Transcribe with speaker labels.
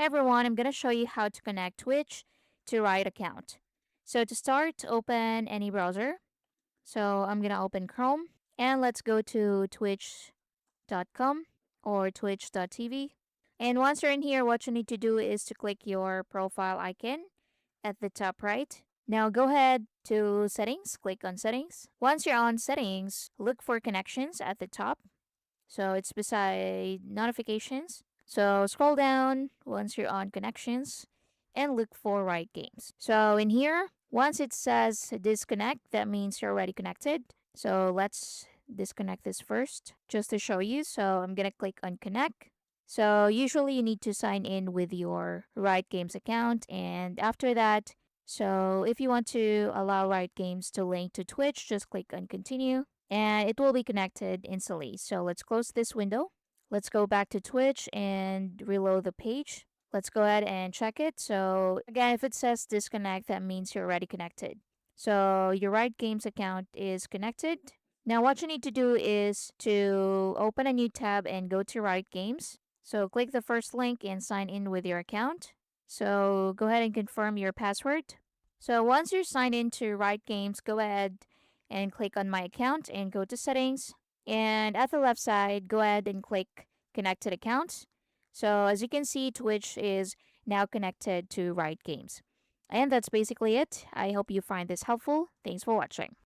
Speaker 1: everyone, I'm going to show you how to connect Twitch to Riot account. So to start, open any browser. So I'm going to open Chrome and let's go to twitch.com or twitch.tv. And once you're in here, what you need to do is to click your profile icon at the top right. Now go ahead to settings, click on settings. Once you're on settings, look for connections at the top. So it's beside notifications. So scroll down once you're on connections and look for Riot Games. So in here, once it says disconnect, that means you're already connected. So let's disconnect this first just to show you. So I'm going to click on connect. So usually you need to sign in with your Riot Games account, and after that, so if you want to allow Riot Games to link to Twitch, just click on continue and it will be connected instantly. So let's close this window. Let's go back to Twitch and reload the page. Let's go ahead and check it. So again, if it says disconnect, that means you're already connected. So your Riot Games account is connected. Now what you need to do is to open a new tab and go to Riot Games. So click the first link and sign in with your account. So go ahead and confirm your password. So once you're signed into Riot Games, go ahead and click on my account and go to settings. And at the left side, go ahead and click connected accounts. So as you can see, Twitch is now connected to Riot Games. And that's basically it. I hope you find this helpful. Thanks for watching.